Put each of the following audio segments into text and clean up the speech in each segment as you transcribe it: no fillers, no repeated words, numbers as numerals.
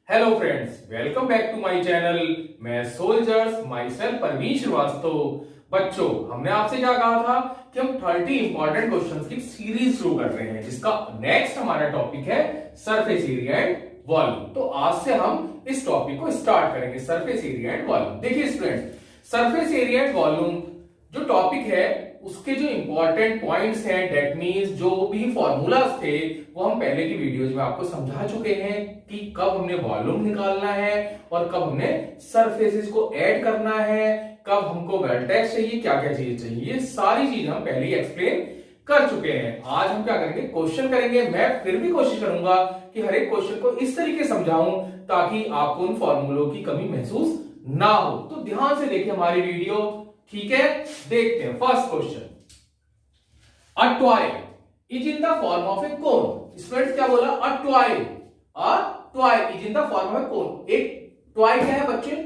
Hello friends, welcome back to my channel. मैं सोल्जर्स myself Parveen Srivastava. बच्चों, हमने आपसे क्या कहा था कि हम 30 इंपॉर्टेंट क्वेश्चंस की सीरीज शुरू कर रहे हैं, जिसका नेक्स्ट हमारा टॉपिक है सरफेस एरिया एंड वॉल्यूम। तो आज से हम इस टॉपिक को स्टार्ट करेंगे, सरफेस एरिया एंड वॉल्यूम। देखिए student, surface area and volume जो टॉपिक है उसके जो इंपॉर्टेंट पॉइंट्स हैं, डेट मींस जो भी फॉर्मूलाज थे वो हम पहले की वीडियोज में आपको समझा चुके हैं कि कब हमने वॉल्यूम निकालना है और कब हमने सरफेसेस को ऐड करना है, कब हमको वर्टेक्स चाहिए, क्या क्या चीज चाहिए, ये सारी चीज हम पहले ही एक्सप्लेन कर चुके हैं। आज हम क्या करेंगे, क्वेश्चन करेंगे। मैं फिर भी कोशिश करूंगा कि हर एक क्वेश्चन को इस तरीके समझाऊं ताकि आपको उन फॉर्मूलों की कमी महसूस ना हो। तो ध्यान से देखिए हमारी वीडियो, ठीक है। देखते हैं first question. A toy is in the form of a cone. Students क्या बोला? A toy is in the form of a cone. एक टॉय क्या है बच्चे?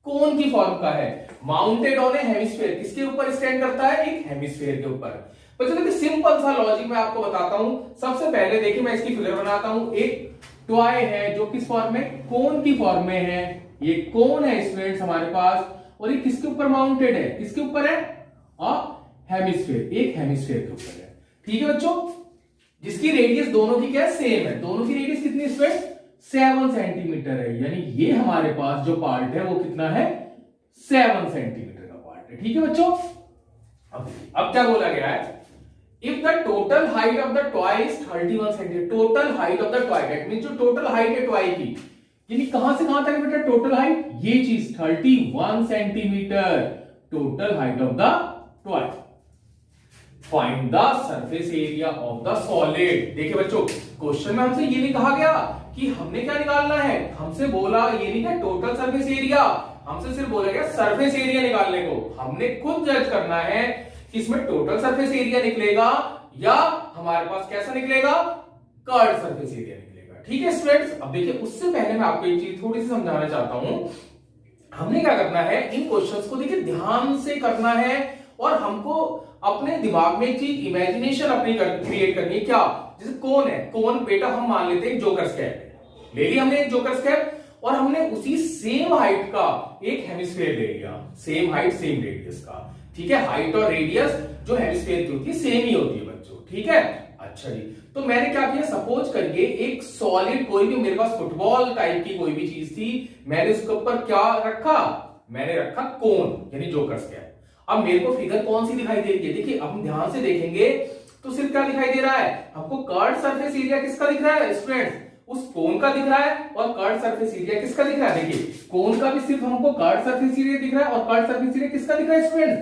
कोन की फॉर्म का है, माउंटेड ऑन ए हेमिस्फीयर। किसके ऊपर स्टैंड करता है? एक हेमिस्फीयर के ऊपर। बच्चों देखिए सिंपल सा लॉजिक मैं आपको बताता हूं। सबसे पहले देखिए मैं इसकी फिगर बनाता हूं। एक टॉय है जो किस फॉर्म में? कोन की फॉर्म में है। ये कोन है स्टूडेंट्स हमारे पास, और ये किसके ऊपर माउंटेड है? किसके ऊपर है? हेमिस्फीयर, एक हेमिस्फीयर के ऊपर है। ठीक है बच्चों, जिसकी रेडियस दोनों की क्या है? सेम है। दोनों की रेडियस कितनी स्टूडेंट? 7 सेंटीमीटर है। यानी ये हमारे पास जो पार्ट है वो कितना है? 7 सेंटीमीटर का पार्ट है। ठीक है बच्चों, अब क्या बोला गया है? If the total height of the toy is 31 centimetre. Total height of the toy, that means जो टोटल हाइट है टॉय की, यानी कहां से कहां तक है बेटा टोटल हाइट? ये चीज 31 centimetre total height of the toy. Find the surface area of the solid. देखिए बच्चों, क्वेश्चन में हमसे ये नहीं कहा गया कि हमने क्या निकालना है। हमसे बोला ये नहीं कि टोटल सरफेस एरिया, हमसे सिर्फ बोला गया सरफेस एरिया निकालने को। हमने खुद जज करना है कि इसमें टोटल सरफेस एरिया निकलेगा या हमारे पास कैसा निकलेगा? कर्व सरफेस एरिया निकलेगा। ठीक है स्टूडेंट्स, अब देखिए उससे पहले मैं आपको एक चीज थोड़ी सी समझाना चाहता हूं। हमने क्या करना है, इन क्वेश्चंस को देखिए ध्यान से करना है और हमको अपने दिमाग में एक चीज इमेजिनेशन अपनी क्रिएट करनी है। क्या? जैसे कोन है, कोन बेटा हम मान लेते हैं जोकर स्केप ले लिया हमने, एक जोकर स्केप, और हमने उसी सेम हाइट का एक हेमिस्फीयर ले लिया, सेम हाइट सेम रेडियस का। ठीक है, हाइट और रेडियस जो हेमिस्फीयर की होती है सेम ही होती है बच्चों। ठीक है, अच्छा जी। तो मैंने क्या किया, सपोज करिए एक सॉलिड कोई भी मेरे पास फुटबॉल टाइप की कोई भी चीज थी, मैंने उसके ऊपर क्या रखा? मैंने रखा कोन, यानी जोकर स्केप। अब मेरे को फिगर कौन सी दिखाई दे रही है? देखिए अब हम ध्यान से देखेंगे तो सिर्फ क्या दिखाई दे रहा है हमको? कर्व सरफेस एरिया किसका दिख रहा है स्टूडेंट्स? उस कोन का दिख रहा है। और कर्व सरफेस एरिया किसका दिख रहा है? देखिए कोन का भी सिर्फ हमको कर्व सरफेस एरिया दिख रहा है, और कर्व सरफेस एरिया किसका दिख रहा है स्टूडेंट्स?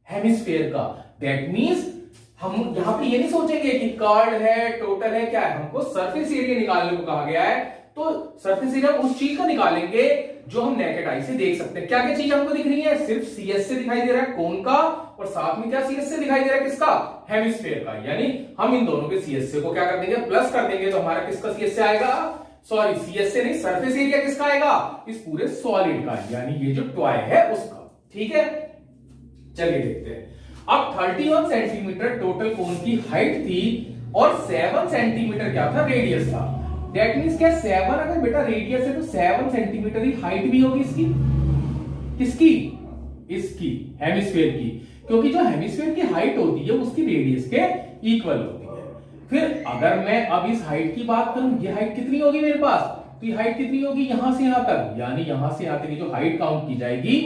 हेमिस्फीयर का। दैट मींस हम यहां पे ये नहीं सोचेंगे कि कर्व है, टोटल है, क्या है। हमको सरफेस एरिया निकालने को कहा गया है, तो सरफेस एरिया उस चीज का निकालेंगे जो हम नेकेड आई से देख सकते हैं। क्या क्या चीज हमको दिख रही है? सिर्फ सीएस से दिखाई दे रहा है कोन का, और साथ में क्या सीएस से दिखाई दे रहा है किसका? हेमिस्फीयर का। यानी हम इन दोनों के सीएस से को क्या कर देंगे? प्लस कर देंगे। तो हमारा किसका सीएस से आएगा? सॉरी, सीएस से नहीं, सरफेस एरिया किसका आएगा? इस पूरे सॉलिड का, यानी ये जो टॉय है उसका। ठीक है, चलिए देखते हैं। अब 31 सेंटीमीटर टोटल कोन की हाइट थी और 7 सेंटीमीटर क्या था? रेडियस था। दैट मींस क्या? 7 अगर बेटा रेडियस है तो 7 सेंटीमीटर ही हाइट भी होगी इसकी। किसकी? इसकी, हेमिस्फीयर की। क्योंकि जो हेमिस्फीयर की हाइट होती है उसकी रेडियस के इक्वल होती है। फिर अगर मैं अब इस हाइट की बात करूं, ये हाइट कितनी होगी मेरे पास? तो ये हाइट कितनी होगी यहां से यहां तक, यानी यहां से यहां तक की जो हाइट काउंट की जाएगी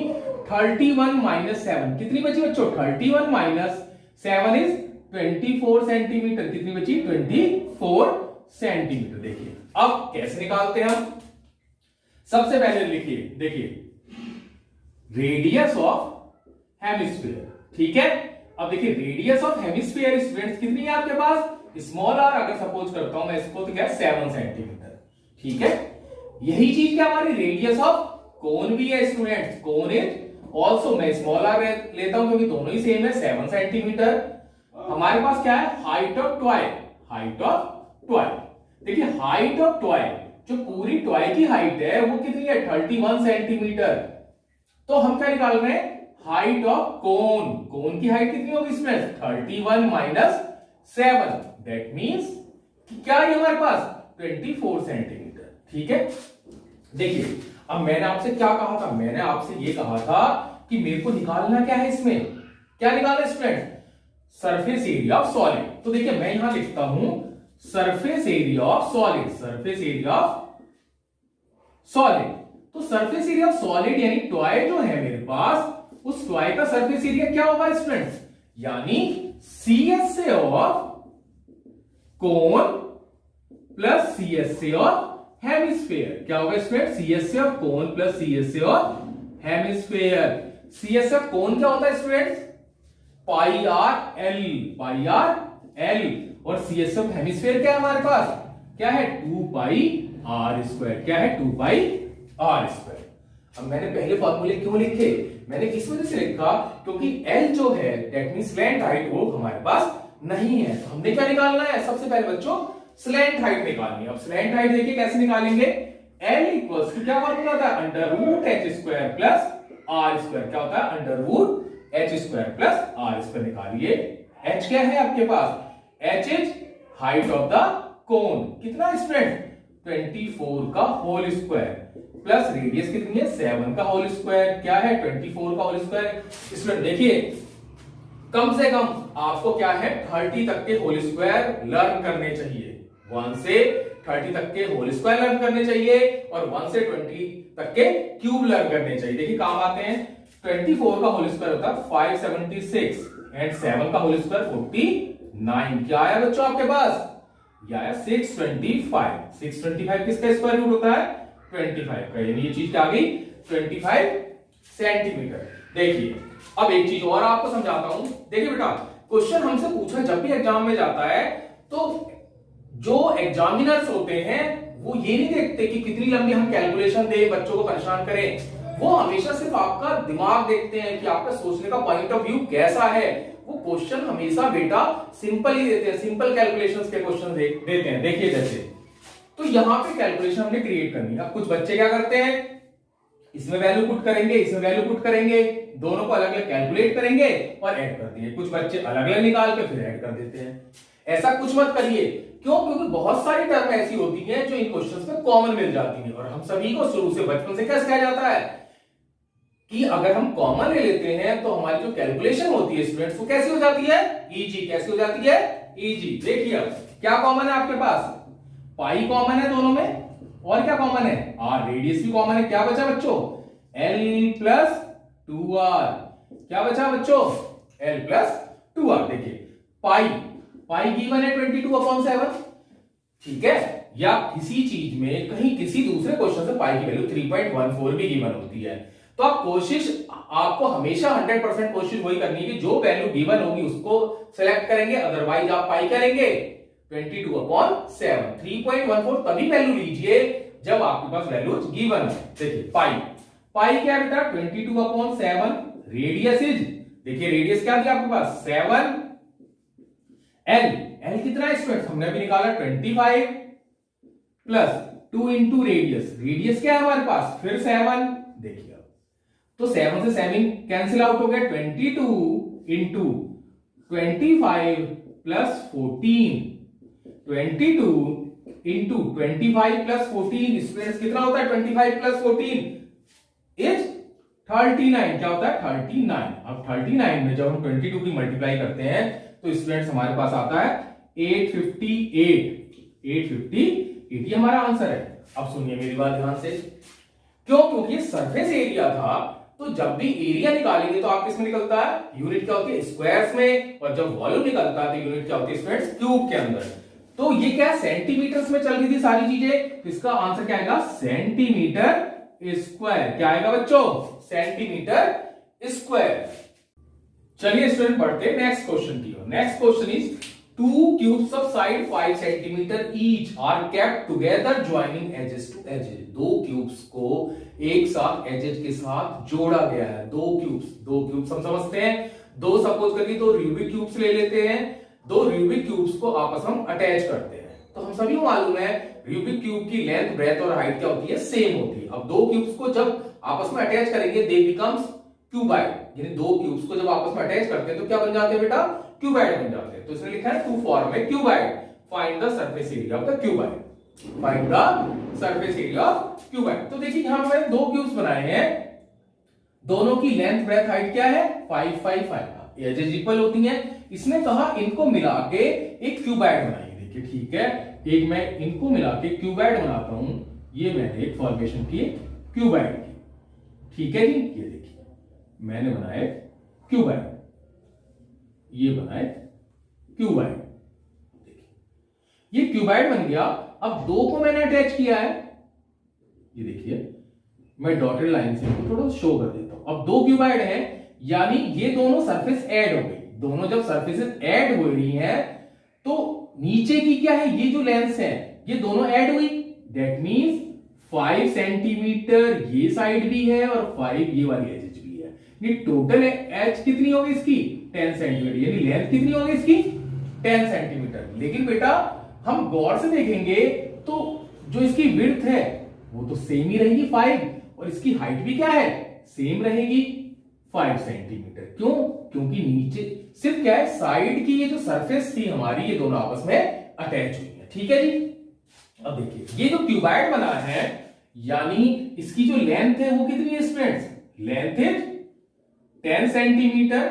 31 माइनस 7 कितनी बची बच्चों? 31 माइनस 7 इज 24 सेंटीमीटर। कितनी बची? 24 सेंटीमीटर। देखिए अब कैसे निकालते हैं हम? सबसे पहले लिखिए, देखिए रेडियस ऑफ हेमिस्फीयर। ठीक है, अब देखिए रेडियस ऑफ हेमिस्फीयर स्टूडेंट्स कितनी है आपके पास? स्मॉल आर अगर सपोज करता हूं मैं इसको, तो क्या है? 7 सेंटीमीटर। ठीक है, यही चीज क्या हमारी रेडियस ऑफ कोन भी है स्टूडेंट्स। कोन इज ऑल्सो, मैं स्मॉल आर लेता हूं क्योंकि दोनों ही सेम है, 7 सेंटीमीटर। हमारे पास क्या है? Height of toy, height of toy. देखिए हाइट ऑफ टॉय, जो पूरी टॉय की हाइट है वो कितनी है? 31 सेंटीमीटर। तो हम क्या निकाल रहे हैं? Height of cone. कोन की हाइट कितनी होगी इसमें? 31 माइनस 7। दैट मींस क्या है हमारे पास? 24 सेंटीमीटर। ठीक है, देखिए अब मैंने आपसे क्या कहा था, मैंने आपसे ये कहा था कि मेरे को निकालना क्या है, इसमें क्या निकालना है student, surface area of solid. तो देखिए मैं यहां लिखता हूं surface area of solid, surface area of solid. तो सरफेस एरिया ऑफ सॉलिड यानी टॉय जो है मेरे पास, उस टॉय का सरफेस एरिया क्या होगा स्टूडेंट्स, यानी CSA of cone plus CSA of hemisphere. क्या होगा student, CSA of cone plus CSA of hemisphere. CSA of cone क्या होता है स्टूडेंट्स, पाई आर एल, और CSA ऑफ हेमिस्फेयर क्या है हमारे पास, क्या है 2 पाई आर स्क्वायर, क्या है 2 पाई आर स्क्वायर। अब मैंने पहले फॉर्मूले क्यों लिखे, मैंने किस वजह से लिखा, क्योंकि L जो है दैट मीन स्लैंट हाइट वो हमारे पास नहीं है, तो हमने क्या निकालना है, सबसे पहले बच्चों स्लैंट हाइट निकालनी है। अब स्लैंट हाइट देखिए कैसे निकालेंगे, L इक्वल्स टू क्या फॉर्मूला था, under root h square plus r square. क्या होता है, under root h square plus r square. निकालिए h क्या है आपके पास, h is height of the cone, कितना स्टूडेंट 24 का होल स्क्वायर, प्लस रेडियस कितनी है 7 का होल स्क्वायर, क्या है 24 का होल स्क्वायर। स्टूडेंट देखिए कम से कम आपको क्या है 30 तक के होल स्क्वायर लर्न करने चाहिए, 1 से 30 तक के होल स्क्वायर लर्न करने चाहिए, और 1 से 20 तक के क्यूब लर्न करने चाहिए। देखिए काम आते हैं, 24 का होल स्क्वायर होता है 576 एंड 7 का होल स्क्वायर 49। क्या आया बच्चों आपके पास, यह आया 625। 625 किसका स्क्वायर रूट होता है 25 का, यानी ये चीज क्या आ गई 25 सेंटीमीटर। देखिए अब एक चीज और आपको समझाता हूं, देखिए बेटा क्वेश्चन हमसे पूछा जब भी एग्जाम में जाता है, तो जो एग्जामिनर्स होते हैं वो ये नहीं देखते कि कितनी लंबी हम कैलकुलेशन दे बच्चों को परेशान करें, वो हमेशा सिर्फ आपका दिमाग देखते हैं कि आपका सोचने का पॉइंट ऑफ व्यू कैसा है। वो क्वेश्चन हमेशा बेटा सिंपल ही देते हैं, सिंपल कैलकुलेशंस के क्वेश्चन देते हैं। देखिए जैसे, तो यहां पे कैलकुलेशन हमने क्रिएट करनी है। अब कुछ बच्चे क्या करते हैं, इसमें वैल्यू पुट करेंगे, इसमें वैल्यू पुट करेंगे, दोनों को अलग अलग कैलकुलेट करेंगे और ऐड कर देंगे। कुछ बच्चे अलग अलग निकाल के फिर ऐड कर देते हैं। ऐसा कुछ मत करिए, क्यों, क्योंकि बहुत सारी टर्म ऐसी होती हैं जो इन क्वेश्चंस में कॉमन मिल जाती हैं, और हम सभी को शुरू से बचपन से क्या सिखाया जाता है कि अगर हम कॉमन ले लेते हैं तो हमारी जो कैलकुलेशन होती है स्टूडेंट्स वो कैसी हो जाती है, इजी। कैसी हो जाती है, इजी। देखिए अब क्या कॉमन है आपके पास, पाई कॉमन है दोनों में, और क्या कॉमन है, आर, रेडियस भी कॉमन है। क्या बचा बच्चों, L प्लस 2R। क्या बचा बच्चों, L प्लस 2R। देखिए पाई गिवन है 22/7, ठीक है, या किसी चीज में कहीं किसी दूसरे क्वेश्चन से पाई की वैल्यू 3.14 भी गिवन होती है। तो आप आपको हमेशा 100% कोशिश वही करनी है कि जो वैल्यू गिवन होगी उसको सेलेक्ट करेंगे, अदरवाइज आप पाई करेंगे 22/7। 3.14 तभी वैल्यू लीजिए जब आपके पास वैल्यू गिवन है। देखिए पाई क्या बेटा 22/7, रेडियस इज, देखिए रेडियस क्या दिया आपके पास 7, L कितना है स्टूडेंट, हमने अभी निकाला 25 प्लस 2 इंटू रेडियस क्या है हमारे पास फिर 7। देखिए तो 7 से 7 कैंसिल आउट हो गया, 22 into 25 plus 14, 22 into 25 plus 14 students कितना होता है, 25 प्लस 14 इज 39। क्या होता है 39। अब 39 में जब हम 22 की मल्टीप्लाई करते हैं तो स्टूडेंट्स हमारे पास आता है 858। ये हमारा आंसर है। अब सुनिए मेरी बात ध्यान से, क्यों, क्योंकि सरफेस एरिया था, तो जब भी एरिया निकालेंगे तो आप किसमें निकलता है, यूनिट क्या होती है स्क्वायर्स में, और जब वॉल्यूम निकलता है तो यूनिट क्या होती है स्टूडेंट्स क्यूब के अंदर। तो ये क्या सेंटीमीटर्स में चल रही थी सारी चीजें, तो इसका आंसर क्या आएगा सेंटीमीटर स्क्वायर। क्या आएगा बच्चों, सेंटीमीटर स्क्वायर। चलिए स्टूडेंट बढ़ते नेक्स्ट क्वेश्चन की ओर। Next question is 2 cubes of side 5 centimeter each are kept together joining edges to edges। 2 cubes को एक साथ एजेज के साथ जोड़ा गया है। 2 क्यूब्स हम समझते हैं, दो सपोज करिए तो रूबिक क्यूब्स ले लेते हैं, 2 रूबिक क्यूब्स को आपस में अटैच करते हैं। तो हम सभी को मालूम है रूबिक क्यूब की लेंथ, ब्रेथ और हाइट क्या होती है, सेम होती है। अब 2 क्यूब्स को जब आपस में अटैच करेंगे दे बिकम्स क्यूबाइड, यानी 2 क्यूब्स को जब आपस में अटैच करते हैं तो क्या बन जाते हैं बेटा, क्यूबाइड बन जाते हैं। तो इसने लिखा है to form a cuboid, find the surface area of the cuboid. Find the surface area of cuboid. तो देखिए यहां पर मैंने दो क्यूब्स बनाए हैं, दोनों की लेंथ ब्रेथ हाइट क्या है 5 5 5, एजेस इक्वल होती हैं। इसने कहा इनको मिला के एक क्यूबाइड बनाइए। देखिए ठीक है, एक मैं इनको मिला के क्यूबाइड बनाता हूं। ये मैंने एक फॉर्मेशन की क्यूबाइड की, ठीक है जी। ये देखिए मैंने बनाया क्यूबाइड, ये बनाए क्यूबाइड। देखिए ये क्यूबाइड बन गया। अब दो को मैंने अटैच किया है, ये देखिए मैं डॉटेड लाइन से इनको थोड़ा शो कर देता हूं। अब दो क्यूबाइड हैं, यानी ये दोनों सरफेस ऐड हो गई। दोनों जब सरफेसेस ऐड हो रही हैं तो नीचे की क्या है, ये जो लेंथ है ये दोनों ऐड हुई। दैट मींस 5 सेंटीमीटर ये साइड भी है और 5 ये वाली एज भी है। ये टोटल एज कितनी होगी इसकी 10 सेंटीमीटर, यानी लेंथ कितनी होगी इसकी 10 सेंटीमीटर। लेकिन बेटा हम गौर से देखेंगे तो जो इसकी विड्थ है वो तो सेम ही रहेगी 5, और इसकी हाइट भी क्या है सेम रहेगी 5 सेंटीमीटर। क्यों? क्योंकि नीचे सिर्फ क्या है साइड की ये जो सरफेस थी हमारी, ये दोनों आपस में अटैच हुई है। ठीक है जी। अब देखिए ये जो क्यूबाइड बना है, यानी इसकी जो लेंथ है वो कितनी है स्टूडेंट्स, लेंथ इज 10 सेंटीमीटर।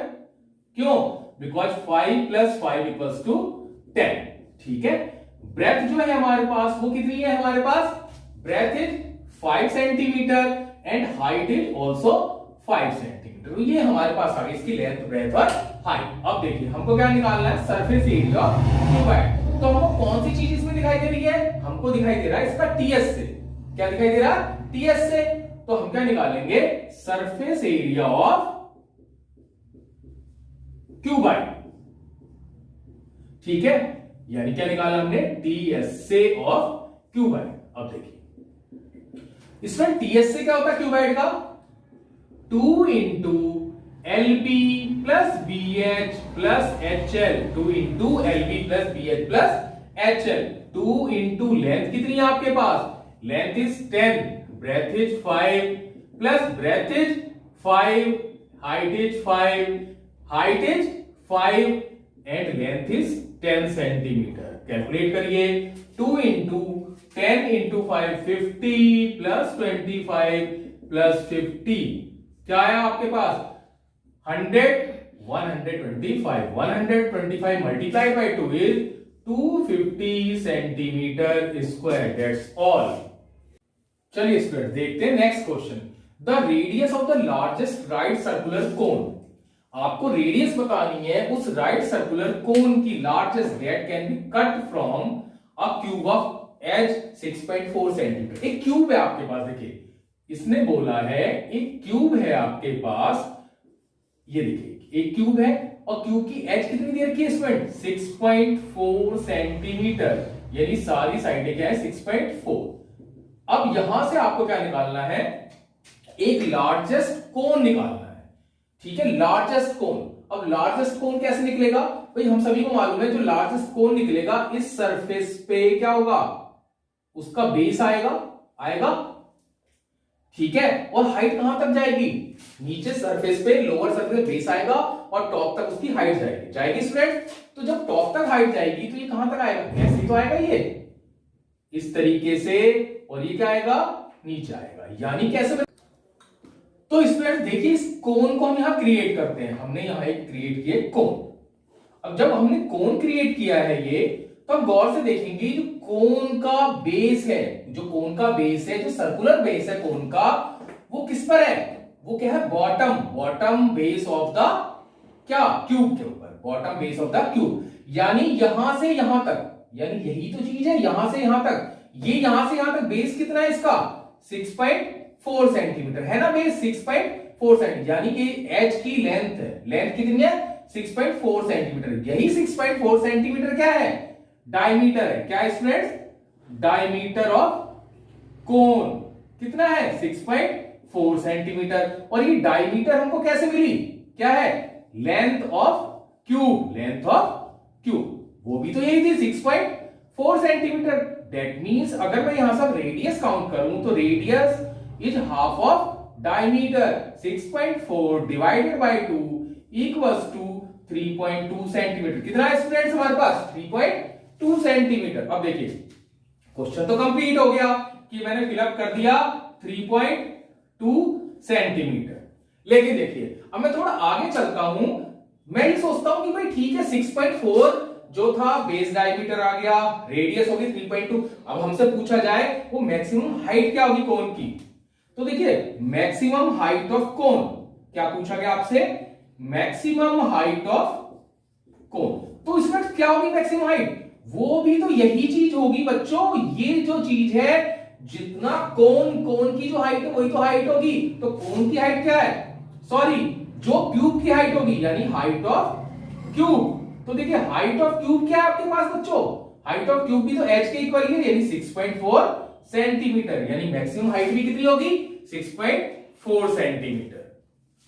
क्यों? बिकॉज 5 + 5 = 10। ठीक है। ब्रेथ जो है हमारे पास वो कितनी है, हमारे पास breadth is 5 centimetre and height is also 5 centimetre. तो ये हमारे पास आ गई इसकी लेंथ, ब्रेथ और हाइट। अब देखिए हमको क्या निकालना है, सरफेस एरिया क्यूबाइड। तो हमको कौन सी चीज इसमें दिखाई दे रही है, हमको दिखाई दे रहा है इसका टीएस से। क्या दिखाई दे रहा है, टीएस से। तो हम क्या निकालेंगे, सरफेस एरिया ऑफ क्यूबाइड। ठीक है, यानी क्या निकाला हमने, टीएस से ऑफ क्यूबाइड। अब देखिए इसमें टीएस से क्या होता है क्यूबाइड का, 2 into LB plus BH plus HL, 2 into LB plus BH plus HL. 2 into length कितनी है आपके पास, length is 10, breadth is 5 plus breadth is 5, height is 5, height is 5 and length is 10 centimetre. Calculate करिए, 2 into 10 into 5 50 plus 25 plus 50 क्या है आपके पास 100, 125, 125 multiplied by 2 is 250 centimetre square. That's all. चलिए स्टूडेंट देखते हैं next question. The radius of the largest right circular cone. आपको radius बतानी है उस राइट सर्कुलर कोन की, largest that can be cut from a cube of edge 6.4 centimetre. एक cube है आपके पास, देखिए इसने बोला है एक क्यूब है आपके पास, ये देखिए एक क्यूब है और क्यूब की एज कितनी दे रखी है स्टूडेंट, 6.4 सेंटीमीटर, यानी सारी साइडें क्या है 6.4। अब यहां से आपको क्या निकालना है, एक लार्जेस्ट कोन निकालना है। ठीक है, लार्जेस्ट कोन। अब लार्जेस्ट कोन कैसे निकलेगा भाई, हम सभी को मालूम है जो लार्जेस्ट कोन निकलेगा इस सरफेस पे क्या होगा, उसका बेस आएगा। ठीक है, और हाइट कहां तक जाएगी, नीचे सरफेस पे लोअर सरफेस बेस आएगा और टॉप तक उसकी हाइट जाएगी स्टूडेंट। तो जब टॉप तक हाइट जाएगी तो ये कहां तक आएगा, ऐसे तो आएगा ये इस तरीके से, और ये क्या आएगा नीचे आएगा। यानी कैसे, तो स्टूडेंट देखिए इस कोन को हम यहां क्रिएट करते हैं। हमने यहां एक क्रिएट किया कोन। अब जब हमने कोन क्रिएट किया है ये, तो हम गौर से देखेंगे जो कोन का बेस है, जो कोन का बेस है, जो सर्कुलर बेस है कोन का, वो किस पर है, वो क्या है बॉटम बेस ऑफ द क्या क्यूब के ऊपर, bottom base of the cube. यानी यहां से यहां तक, यानी यही तो चीज है, यहां से यहां तक, ये यहां से यहां तक बेस कितना है इसका 6.4 सेंटीमीटर है ना, बेस 6.4 सेंटीमीटर, यानी कि एच की लेंथ कितनी है 6.4 सेंटीमीटर। यही 6.4 सेंटीमीटर क्या है, डायमीटर है। क्या स्टूडेंट्स, डायमीटर ऑफ कोन कितना है 6.4 सेंटीमीटर। और ये डायमीटर हमको कैसे मिली, क्या है लेंथ ऑफ क्यूब, वो भी तो यही थी 6.4 सेंटीमीटर। दैट मींस अगर मैं यहां सब रेडियस काउंट करूं तो radius is half of diameter, 6.4 divided by 2 equals to 3.2 centimetre. कितना है स्टूडेंट्स हमारे पास 3.2 सेंटीमीटर। अब देखिए क्वेश्चन तो कंप्लीट हो गया कि मैंने फिलअप कर दिया 3.2 सेंटीमीटर। लेकिन देखिए अब मैं थोड़ा आगे चलता हूं, मैं ये सोचता हूं कि भाई ठीक है 6.4 जो था बेस डायमीटर आ गया, रेडियस होगी 3.2। अब हमसे पूछा जाए वो मैक्सिमम हाइट क्या होगी कोन की, तो देखिए मैक्सिमम हाइट ऑफ कोन क्या पूछा गया आपसे, मैक्सिमम हाइट ऑफ कोन। तो इसमें क्या होगी मैक्सिमम हाइट, वो भी तो यही चीज होगी बच्चों, ये जो चीज है जितना कोन की जो हाइट है वही तो हाइट होगी। तो कोन की हाइट क्या है, सॉरी जो क्यूब की हाइट होगी यानी हाइट ऑफ क्यूब। तो देखिए हाइट ऑफ क्यूब क्या है आपके पास बच्चों, हाइट ऑफ क्यूब भी तो h के इक्वल है यानी 6.4 सेंटीमीटर, यानी मैक्सिमम हाइट भी कितनी होगी 6.4 सेंटीमीटर।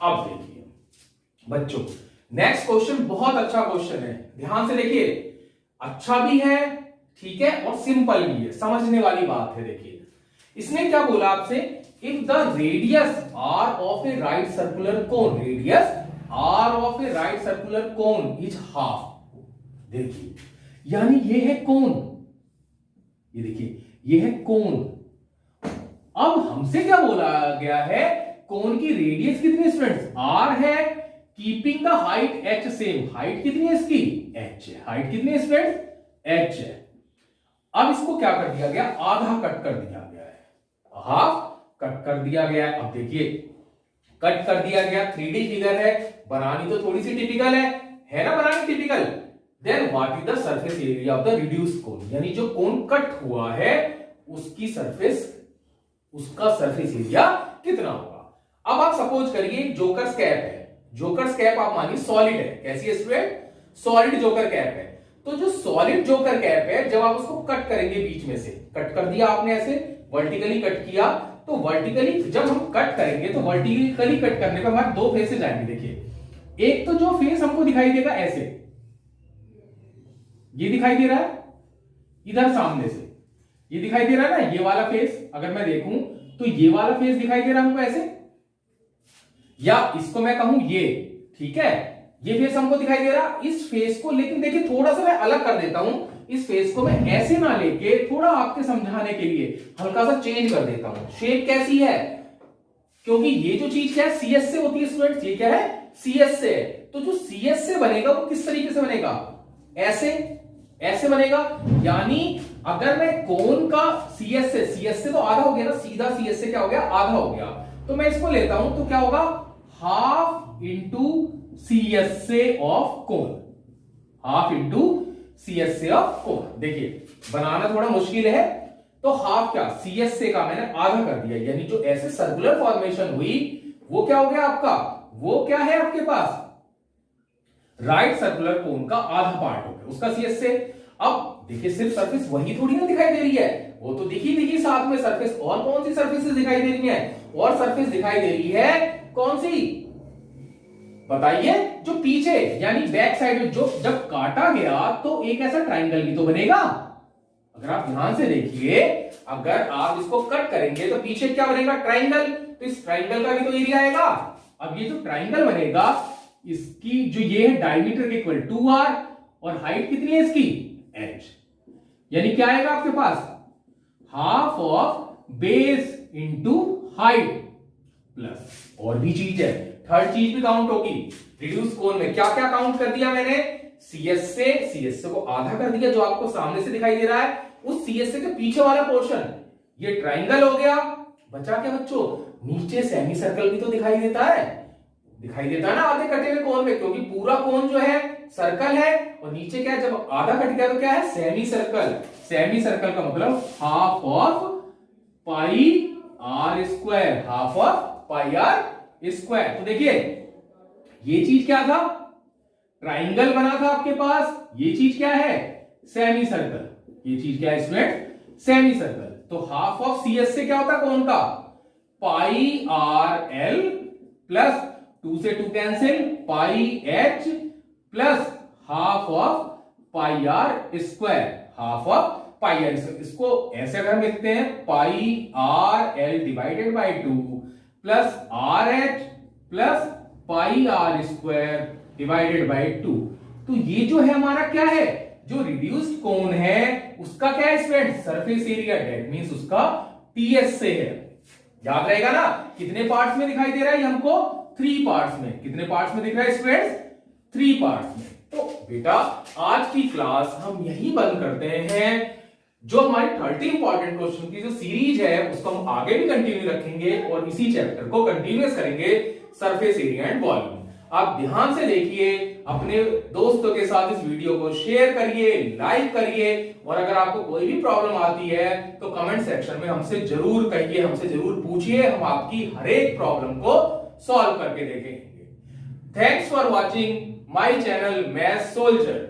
अब देखिए बच्चों नेक्स्ट क्वेश्चन बहुत अच्छा क्वेश्चन है, ध्यान से देखिए, अच्छा भी है ठीक है और सिंपल भी है, समझने वाली बात है। देखिए इसने क्या बोला आपसे, if the radius r of a right circular cone, radius r of a right circular cone is half. देखिए यानी ये है कोन, ये देखिए ये है कोन। अब हमसे क्या बोला गया है, कोन की रेडियस कितनी स्टूडेंट्स आर है, keeping the height H same, height कितनी है इसकी एच है, हाइट कितनी है स्टूडेंट्स एच है। अब इसको क्या कर दिया गया, आधा कट कर दिया गया है, हाफ कट कर दिया गया है। अब देखिए कट कर दिया गया, 3D फिगर है, बनानी तो थोड़ी सी टिपिकल है ना, बनानी typical. Then what is the surface area of the reduced cone, यानी जो कोन कट हुआ है उसकी सरफेस, उसका सरफेस एरिया कितना होगा। अब आप सपोज करिए जोकर्स कैप है, जोकर्स कैप आप मानिए सॉलिड है, कैसी है स्टूडेंट, सॉलिड जोकर कैप है। तो जो सॉलिड जोकर कैप है जब आप उसको कट करेंगे बीच में से, कट कर दिया आपने ऐसे वर्टिकली कट किया, तो वर्टिकली जब हम कट करेंगे तो वर्टिकली कट करने पे हमारे दो फेसेस आएंगे। देखिए एक तो जो फेस हमको दिखाई देगा ऐसे, ये दिखाई दे रहा है इधर सामने से, ये दिखाई दे रहा है ना, ये वाला फेस अगर मैं देखूं तो ये वाला फेस दिखाई दे रहा है हमको ऐसे, या इसको मैं कहूं ये, ठीक है ये फेस हमको दिखाई दे रहा। इस फेस को लेकिन देखिए थोड़ा सा मैं अलग कर देता हूं, इस फेस को मैं ऐसे ना लेके थोड़ा आपके समझाने के लिए हल्का सा चेंज कर देता हूं। शेप कैसी है, क्योंकि ये जो चीज क्या है सीएस से होती है स्टूडेंट्स, ये क्या है सीएस से, तो जो सीएस से बनेगा वो किस तरीके से बनेगा, ऐसे ऐसे बनेगा। यानी अगर मैं कोन का सीएस से तो आधा हो गया ना, सीधा सीएस से क्या हो गया आधा हो गया, तो मैं इसको लेता हूं तो क्या होगा हाफ इंटू सीएस से of cone, half into CS से ऑफ कोन। देखिए बनाना थोड़ा मुश्किल है, तो हाफ क्या सीएस से का मैंने आधा कर दिया, यानी जो ऐसे सर्कुलर फॉर्मेशन हुई वो क्या हो गया आपका, वो क्या है आपके पास राइट सर्कुलर कोन का आधा पार्ट हो गया उसका सीएस से। अब देखिए सिर्फ सरफेस वही थोड़ी ना दिखाई दे रही है, वो तो दिखी साथ में सरफेस, और कौन सी सरफेसेस दिखाई दे रही है, और सरफेस दिखाई दे रही है कौन सी बताइए, जो पीछे यानी बैक साइड में जो जब काटा गया तो एक ऐसा ट्राइंगल भी तो बनेगा। अगर आप ध्यान से देखिए, अगर आप इसको कट करेंगे तो पीछे क्या बनेगा ट्राइंगल, तो इस ट्राइंगल का भी तो एरिया आएगा। अब ये जो ट्राइंगल बनेगा इसकी जो ये है डायमीटर के इक्वल 2r और हाइट कितनी है इसकी h, यानी क्या आएगा आपके पास half of base into height plus और भी चीज है, थर्ड चीज भी काउंट होगी। रिड्यूस कोन में क्या क्या काउंट कर दिया मैंने, सीएस से को आधा कर दिया जो आपको सामने से दिखाई दे रहा है, उस सीएस के पीछे वाला पोर्शन ये ट्राइंगल हो गया। बचा क्या बच्चों, नीचे सेमी सर्कल भी तो दिखाई देता है ना आधे कटे हुए कोन में, क्योंकि पूरा कोन जो है सर्कल है और नीचे क्या है जब आधा कट गया तो क्या है सेमी सर्कल। सेमी सर्कल का मतलब half of pi r square, half of pi r square. तो देखिए ये चीज क्या था, ट्राइंगल बना था आपके पास, ये चीज क्या है सेमी सर्कल, ये चीज क्या है इसमें सेमी सर्कल। तो हाफ ऑफ सीएस से क्या होता है कोन का पाई आर एल प्लस 2 से 2 cancel pi h plus half of pi r square, half of pi r square. इसको ऐसे अगर हम लिखते हैं pi r l divided by 2 plus r h plus pi r square divided by 2। तो ये जो है हमारा क्या है, जो रिड्यूस्ड कोन है उसका क्या है student, surface area, that means उसका टीएस से है। याद रहेगा ना, कितने पार्ट्स में दिखाई दे रहा है हमको, 3 पार्ट्स में। कितने पार्ट्स में दिख रहा है स्टूडेंट्स, 3 पार्ट्स में। तो बेटा आज की क्लास हम यही बंद करते हैं। जो हमारी 30 इंपॉर्टेंट क्वेश्चन की जो सीरीज है उसको हम आगे भी कंटिन्यू रखेंगे और इसी चैप्टर को कंटिन्यूअस करेंगे, सरफेस एरिया एंड वॉल्यूम। आप ध्यान से देखिए, अपने दोस्तों के साथ इस वीडियो को शेयर करिए, लाइक करिए, और अगर आपको कोई भी प्रॉब्लम आती है तो कमेंट सेक्शन में हमसे जरूर कहिए, हमसे जरूर पूछिए, हम आपकी हर एक प्रॉब्लम को सॉल्व करके देखेंगे। Thanks for watching my channel math soldier.